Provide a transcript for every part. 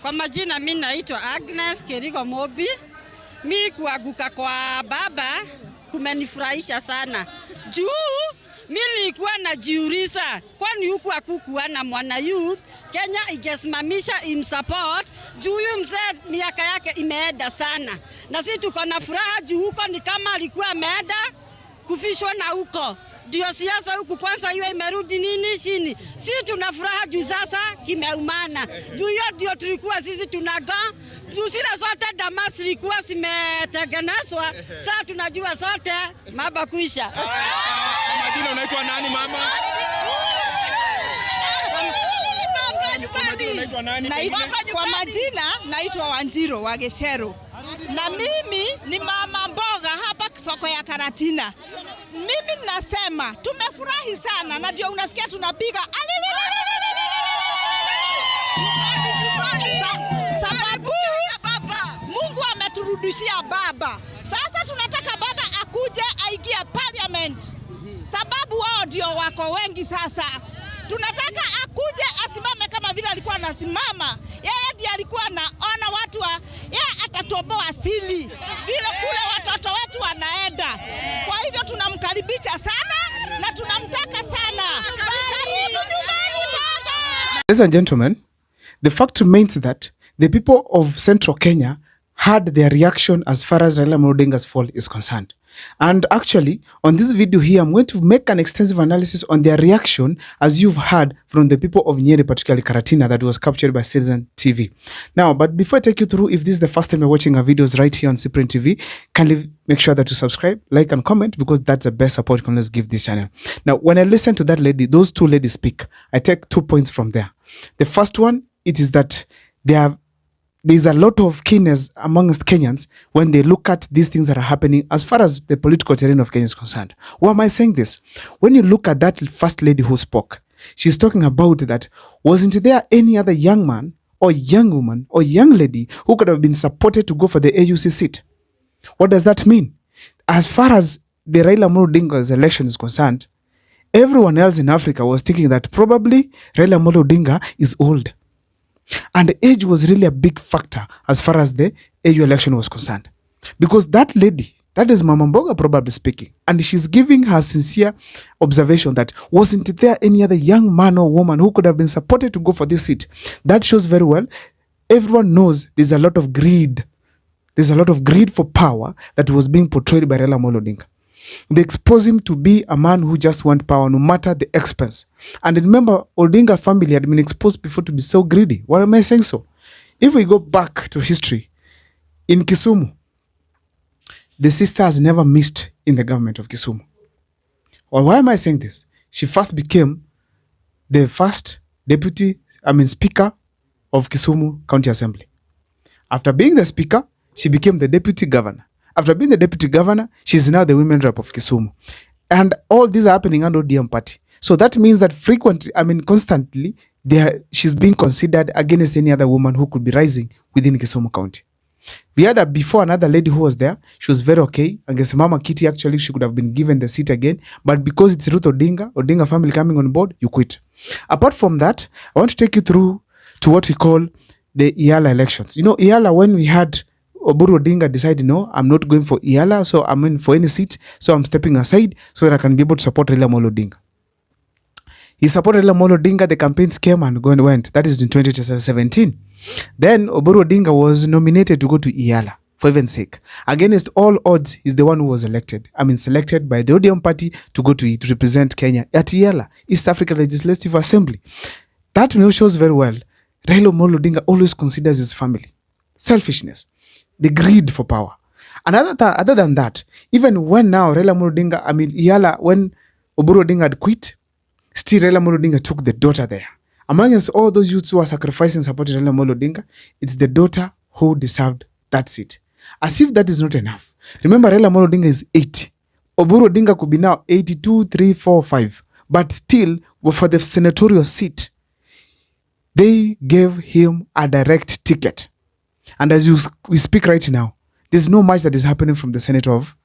Kwa majina mimi naitwa Agnes Kerigo Mobi. Mimi kuaguka kwa baba kumenifurahisha sana. Juu mimi nilikuwa najiuliza kwani huku hakukuwa na mwana youth Kenya ingesimamisha imsupport juu huyu mzee miaka yake imeenda sana. Na sisi tuko na furaha juu huko ni kama alikuwa ameenda kufishwa na huko. Ndio siasa huku kwanza iwe imerudi nini chini. Sisi tuna furaha juu sasa kimeumana. Juu hiyo ndio tulikuwa sisi tunaga. Juu sina zote damasi ilikuwa zimetengenezwa. Sasa tunajua zote maba kuisha. Majina unaitwa nani mama? Kwa majina naitwa Wanjiro wa Geshero. Na mimi ni mama mboga hapa soko ya Karatina. Mimi ninasema tumefurahi sana na ndio unasikia tunapiga sababu Mungu ameturudishia baba. Sasa tunataka baba akuje aingie Parliament. Sababu wao ndio wako wengi sasa. Tunataka akuje asimame kama vile alikuwa anasimama. Yeye ndiye alikuwa anaona watu yeye atatoboa asili. Vile kule watoto wetu wanaenda. Kwa hivyo tunamkaribisha sana na tunamtaka sana. Karibu nyumbani baba. Ladies and gentlemen, the fact remains that the people of Central Kenya had their reaction as far as Raila Odinga's fall is concerned. And actually, on this video here, I'm going to make an extensive analysis on their reaction, as you've heard from the people of Nyeri, particularly Karatina, that was captured by Citizen TV. Now, but before I take you through, if this is the first time you're watching our videos right here on Cyprian TV, kindly make sure that you subscribe, like, and comment, because that's the best support you can let's give this channel. Now, when I listen to that lady, those two ladies speak, I take 2 points from there. The first one, it is that there's a lot of keenness amongst Kenyans when they look at these things that are happening as far as the political terrain of Kenya is concerned. Why am I saying this? When you look at that first lady who spoke, she's talking about that, wasn't there any other young man or young woman or young lady who could have been supported to go for the AUC seat? What does that mean? As far as the Raila Odinga's election is concerned, everyone else in Africa was thinking that probably Raila Odinga is old. And age was really a big factor as far as the AU election was concerned. Because that lady, that is Mama Mboga probably speaking, and she's giving her sincere observation that wasn't there any other young man or woman who could have been supported to go for this seat. That shows very well, everyone knows there's a lot of greed. There's a lot of greed for power that was being portrayed by Raila Odinga. They expose him to be a man who just wants power no matter the expense. And remember, Odinga family had been exposed before to be so greedy. Why am I saying so? If we go back to history, in Kisumu, the sister has never missed in the government of Kisumu. Well, why am I saying this? She first became the first speaker of Kisumu County Assembly. After being the speaker, she became the deputy governor. After being the deputy governor, she's now the women rep of Kisumu. And all these are happening under ODM party. So that means that constantly, she's being considered against any other woman who could be rising within Kisumu County. We had before another lady who was there. She was very okay. Against Mama Kitty, actually, she could have been given the seat again. But because it's Ruth Odinga family coming on board, you quit. Apart from that, I want to take you through to what we call the Iala elections. You know, Iala, when we had Oburu Odinga decided, no, I'm not going for Iala, so I'm in for any seat, so I'm stepping aside so that I can be able to support Raila Odinga. He supported Raila Odinga, the campaigns came and went. That is in 2017. Then Oburu Odinga was nominated to go to Iala, for heaven's sake. Against all odds, he's the one who was selected by the ODM party to go to represent Kenya at Iala, East Africa Legislative Assembly. That shows very well, Raila Odinga always considers his family. Selfishness. The greed for power. And other than that, even when now Raila Odinga, Iala, when Oburu Odinga had quit, still Raila Odinga took the daughter there. Amongst all those youths who are sacrificing supporting Raila Odinga, it's the daughter who deserved that seat. As if that is not enough. Remember, Raila Odinga is 80. Oburu Odinga could be now 82, 3, 4, 5. But still, for the senatorial seat, they gave him a direct ticket. And as we speak right now, there's no much that is happening from the Senate of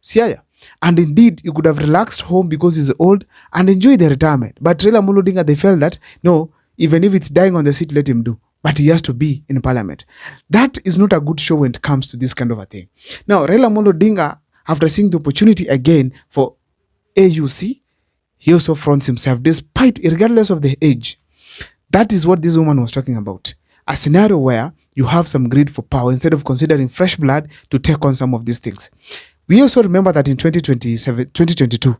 Siaya. And indeed, he could have relaxed home because he's old and enjoyed the retirement. But Raila Odinga, they felt that, no, even if it's dying on the seat, let him do. but he has to be in parliament. That is not a good show when it comes to this kind of a thing. Now, Raila Odinga, after seeing the opportunity again for AUC, he also fronts himself, despite, regardless of the age. That is what this woman was talking about. A scenario where you have some greed for power instead of considering fresh blood to take on some of these things. We also remember that in 2022,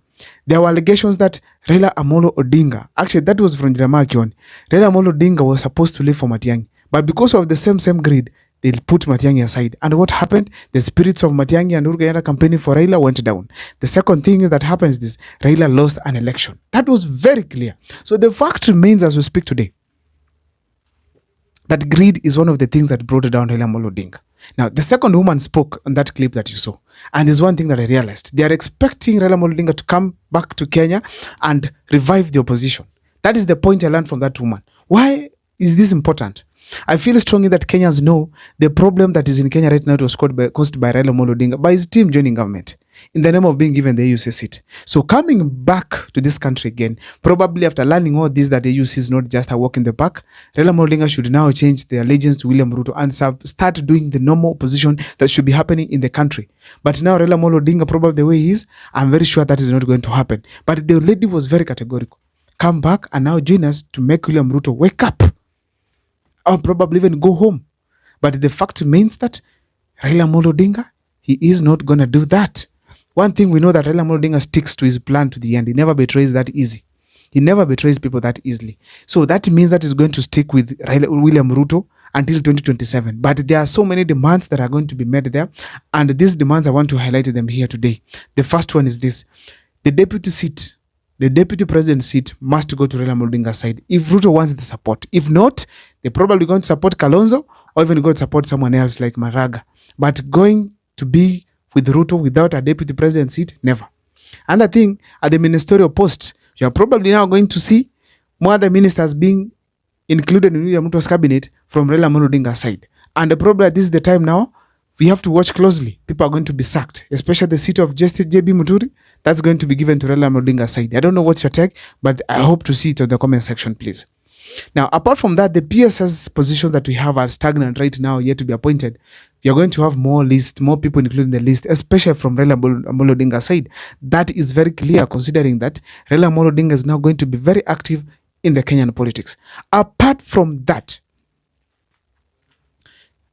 there were allegations that Raila Amolo Odinga, actually that was from Jiramakyon, Raila Amolo Odinga was supposed to leave for Matiang'i, but because of the same greed, they put Matiang'i aside. And what happened? The spirits of Matiang'i and Uhuru Kenyatta campaigning for Raila went down. The second thing that happens is this: Raila lost an election. That was very clear. So the fact remains as we speak today that greed is one of the things that brought down Raila Amolo Odinga. Now, the second woman spoke on that clip that you saw. And there's one thing that I realized. They are expecting Raila Amolo Odinga to come back to Kenya and revive the opposition. That is the point I learned from that woman. Why is this important? I feel strongly that Kenyans know the problem that is in Kenya right now was caused by Raila Amolo Odinga, by his team joining government, in the name of being given the AUC seat. So coming back to this country again, probably after learning all this, that the AUC is not just a walk in the park, Raila Amolo Odinga should now change their allegiance to William Ruto and start doing the normal opposition that should be happening in the country. But now Raila Amolo Odinga, probably the way he is, I'm very sure that is not going to happen. But the lady was very categorical. Come back and now join us to make William Ruto wake up, or probably even go home. But the fact remains that Raila Amolo Odinga, he is not going to do that. One thing we know, that Raila Amolo Odinga sticks to his plan to the end. He never betrays that easy. He never betrays people that easily. So that means that he's going to stick with William Ruto until 2027. But there are so many demands that are going to be made there. And these demands, I want to highlight them here today. The first one is this: the deputy seat, the deputy president seat must go to Raila Amolo Odinga's side if Ruto wants the support. If not, they're probably going to support Kalonzo or even going to support someone else like Maraga. But going to be with Ruto without a deputy president seat, never. Another thing, at the ministerial post, you are probably now going to see more other ministers being included in William Ruto's cabinet from Raila Amolo Odinga's side. And probably this is the time now we have to watch closely. People are going to be sacked, especially the seat of Justice JB Muturi. That's going to be given to Raila Amolo Odinga's side. I don't know what's your take, but I hope to see it in the comment section, please. Now, apart from that, the PSS positions that we have are stagnant right now, yet to be appointed. We are going to have more people including the list, especially from Raila Amolo Odinga's side. That is very clear, considering that Raila Amolo Odinga is now going to be very active in the Kenyan politics. Apart from that,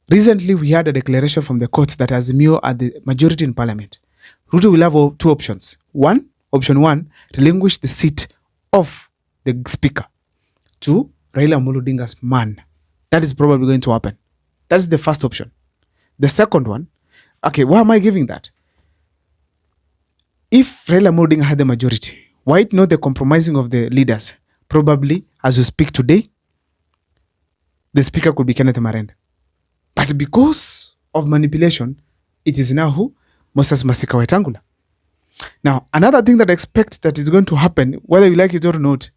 recently we had a declaration from the courts that Azimio are the majority in parliament. Ruto will have two options. Option one, relinquish the seat of the speaker to Raila Amolo Odinga's man. That is probably going to happen. That's the first option. The second one, okay, why am I giving that? If Raila Amolo Odinga had the majority, why not the compromising of the leaders? Probably, as we speak today, the speaker could be Kenneth Marende. But because of manipulation, it is now who? Moses Masika Wetangula. Now, another thing that I expect that is going to happen, whether you like it or not,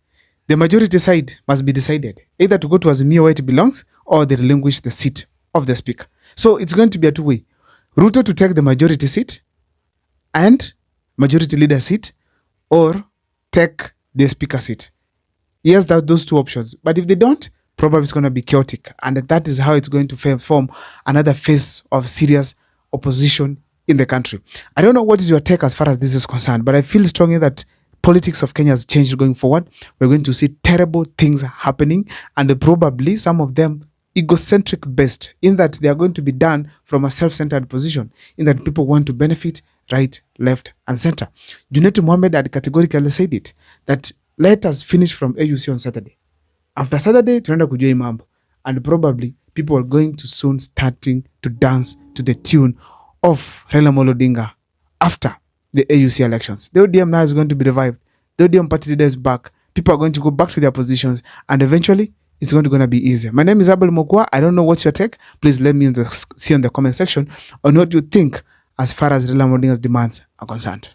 the majority side must be decided either to go to Azimio where it belongs, or they relinquish the seat of the speaker. So it's going to be a two-way. Ruto to take the majority seat and majority leader seat, or take the speaker seat. Yes, those two options. But if they don't, probably it's going to be chaotic. And that is how it's going to form another phase of serious opposition in the country. I don't know what is your take as far as this is concerned, but I feel strongly that politics of Kenya has changed going forward. We're going to see terrible things happening, and probably some of them egocentric based, in that they are going to be done from a self-centered position, in that people want to benefit right, left, and center. Junet Mohammed had categorically said it, that let us finish from AUC on Saturday. After Saturday, tunaenda kujua hii mambo, and probably people are going to soon starting to dance to the tune of Raila Amolo Odinga after the AUC elections. The ODM now is going to be revived. The ODM party leader is back. People are going to go back to their positions, and eventually it's going to be easier. My name is Abel Mokwa. I don't know what's your take. Please let me see in the comment section on what you think as far as Raila Amolo Odinga's demands are concerned.